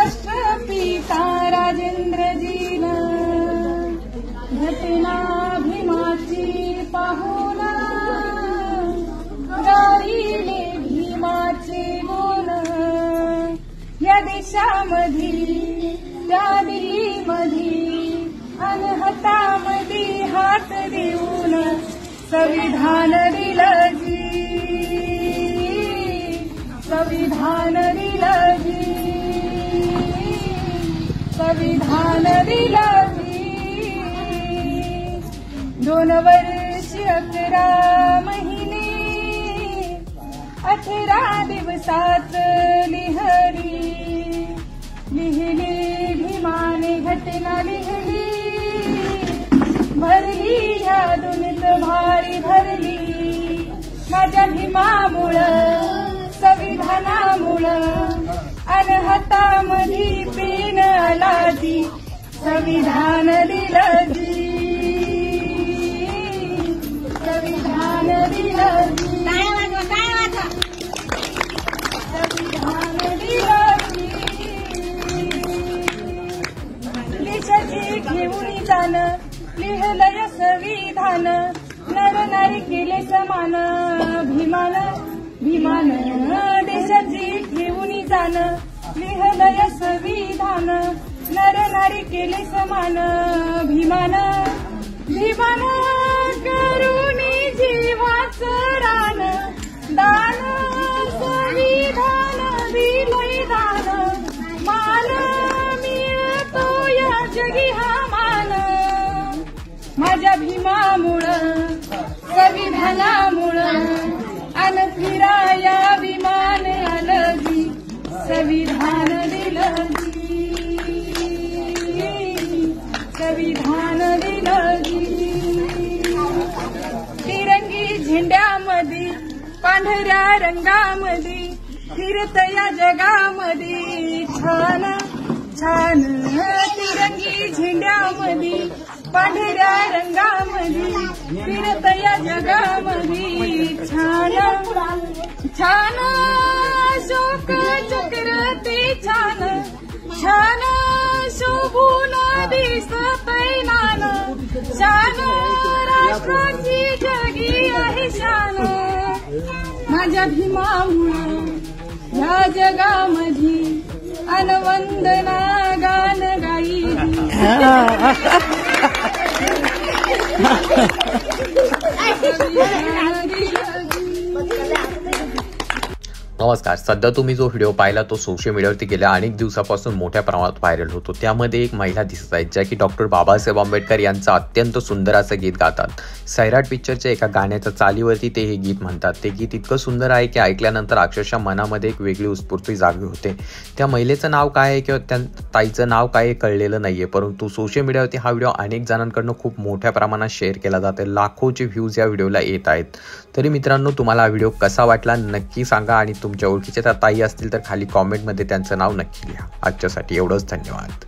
राष्ट्रपिता राजेंद्रजीनं घटना भीमाची पाहून गाईले भीमाचे गुण. या देशामध्ये त्या दिल्लीमध्ये अनहतामध्ये हात देऊन संविधान दिलं जी, संविधान दिलं जी, संविधान दिलं जी. 2 वर्ष 11 महिने 18 दिवसात लिहिली भीमाने घटना लिहिली. भरली या दुनित भारी भरली माझ्या भीमामुळं, संविधानामुळं. अनहतामधी पेन आलाजी, संविधान दिलं जी, संविधान दिलं जी, संविधान दिलं जी. देशाची घेऊन जाणं लिहिलंय संविधान, नर नारी केले समान. भीमान देशाची घेऊन जाणं लिहिलंय संविधान, नर नारी केले समान. भीमान करून जीवाचं रान दान, संविधान दिलंय दान. मान मिळतो या जगी हा मान, माझ्या भीमामुळं, संविधानामुळं. अन फिराया विमान आलं जी, संविधान दिलं जी, संविधान दिलं जी. तिरंगी झेंड्यामध्ये पांढऱ्या रंगामध्ये फिरत या जगामध्ये छान छान. तिरंगी झेंड्यामध्ये पांढऱ्या रंगामध्ये फिरत या जगामध्ये छान छान. अशोक चक्र ते छान छान शोभून दिसतंय नान. शान राष्ट्राची जगी आहे शान, माझ्या भीमामुळं ह्या जगामध्ये अनवंदना गान गाई. नमस्कार. सध्या तुम्ही जो व्हिडिओ पाहिला तो सोशल मीडियावरती गेल्या अनेक दिवसापासून मोठ्या प्रमाणात व्हायरल होतो. त्यामध्ये एक महिला दिसत आहेत ज्या की डॉक्टर बाबासाहेब आंबेडकर यांचं अत्यंत सुंदर असं गीत गातात. सैराट पिक्चरच्या एका गाण्याच्या चालीवरती ते हे गीत म्हणतात. ते गीत इतकं सुंदर आहे की ऐकल्यानंतर अक्षरशः मनामध्ये एक वेगळी उत्स्फूर्ती जागी होते. त्या महिलेचं नाव काय आहे किंवा त्या ताईचं नाव काय आहे कळलेलं नाहीये, परंतु सोशल मीडियावरती हा व्हिडिओ अनेक जणांकडून खूप मोठ्या प्रमाणात शेअर केला जातो. लाखोचे व्ह्यूज या व्हिडिओला येत आहेत. तरी मित्रांनो, तुम्हाला हा व्हिडिओ कसा वाटला नक्की सांगा आणि तुमच्या ओळखीच्या त्या ताई असतील तर खाली कॉमेंटमध्ये त्यांचं नाव नक्की लिहा. आजच्यासाठी एवढंच. धन्यवाद.